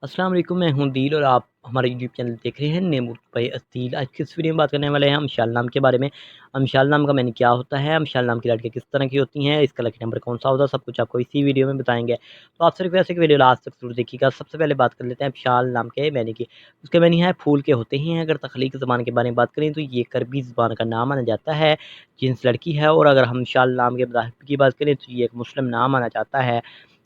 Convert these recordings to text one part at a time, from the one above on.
अस्सलाम वालेकुम, मैं हूँ दिल और आप हमारा यूट्यूब चैनल देख रहे हैं नेमूर भाई अस्तील। आज की इस वीडियो में बात करने वाले हैं अमशाल नाम के बारे में। अमशाल नाम का मैंने क्या होता है, अमशाल नाम की लड़कियाँ किस तरह की होती हैं, इसका लकी नंबर कौन सा होता है, सब कुछ आपको इसी वीडियो में बताएंगे। तो आप सिर्फ ऐसे की वीडियो लास्ट तक जरूर देखिएगा। सबसे पहले बात कर लेते हैं अमशाल नाम के मैनी की। उसके मैनी है फूल के होते हैं। अगर तख्लीक ज़बान के बारे में बात करें तो ये करबी ज़बान का नाम माना जाता है, जिन्स लड़की है। और अगर हम अमशाल नाम के मज़ाहिब की बात करें तो ये एक मुस्लिम नाम माना जाता है।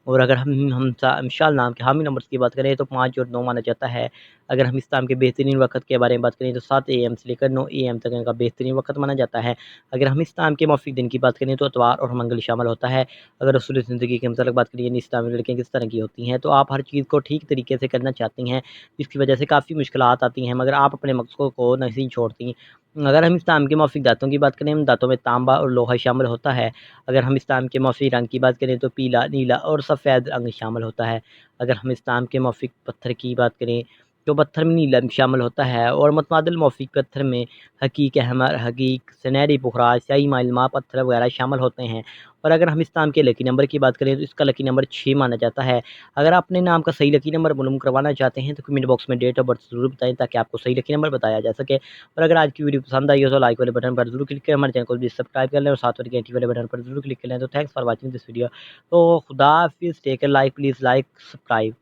और अगर हम अमशाल नाम के हामी नंबर्स की बात करें तो 5 और 9 माना जाता है। अगर हम इस्लाम के बेहतरीन वक़्त के बारे में बात करें तो 7 एएम से लेकर 9 एएम तक इनका बेहतरीन वक़्त माना जाता है। अगर हम इस्लाम के मौफ़िक दिन की बात करें तो इतवार और मंगल शामिल होता है। अगर रसूल ज़िंदगी के मतलब बात करें यानी इस्लामी लड़कियाँ किस तरह की होती हैं, तो आप हर चीज़ को ठीक तरीके से करना चाहती हैं, जिसकी वजह से काफ़ी मुश्किलात आती हैं, मगर आप अपने मकसद को नहीं छोड़ती। अगर हम इस्लाम के मौफ़िक दाँतों की बात करें, दाँतों में तांबा और लोहा शामिल होता है। अगर हम इस्लाम के मौफ़ी रंग की बात करें तो पीला, नीला और सफ़ेद रंग शामिल होता है। अगर हम इस्लाम के मौफ़िक पत्थर की बात करें तो पत्थर में नीला रंग शामिल होता है। और मुतमादिल मौफ़िक पत्थर में हकीक, अहमर, हकीक, सुनहरी पुखराज, स्याही माइलमा पत्थर वगैरह शामिल होते हैं। और अगर हम इस्लाम के लकी नंबर की बात करें तो इसका लकी नंबर 6 माना जाता है। अगर आप अपने नाम का सही लकी नंबर मालूम करवाना चाहते हैं तो कमेंट बॉक्स में डेट ऑफ बर्थ ज़रूर बताएँ, ताकि आपको सही लकी नंबर बताया जा सके। और अगर आज की वीडियो पसंद आई हो तो लाइक वाले बटन पर ज़रूर क्लिक करें, हमारे चैनल को भी सब्सक्राइब कर लें और साथ वाले घंटी वाले बटन पर ज़रूर क्लिक कर लें। तो thanks for watching this video. तो खुदा हाफिज़, take care, like please like subscribe.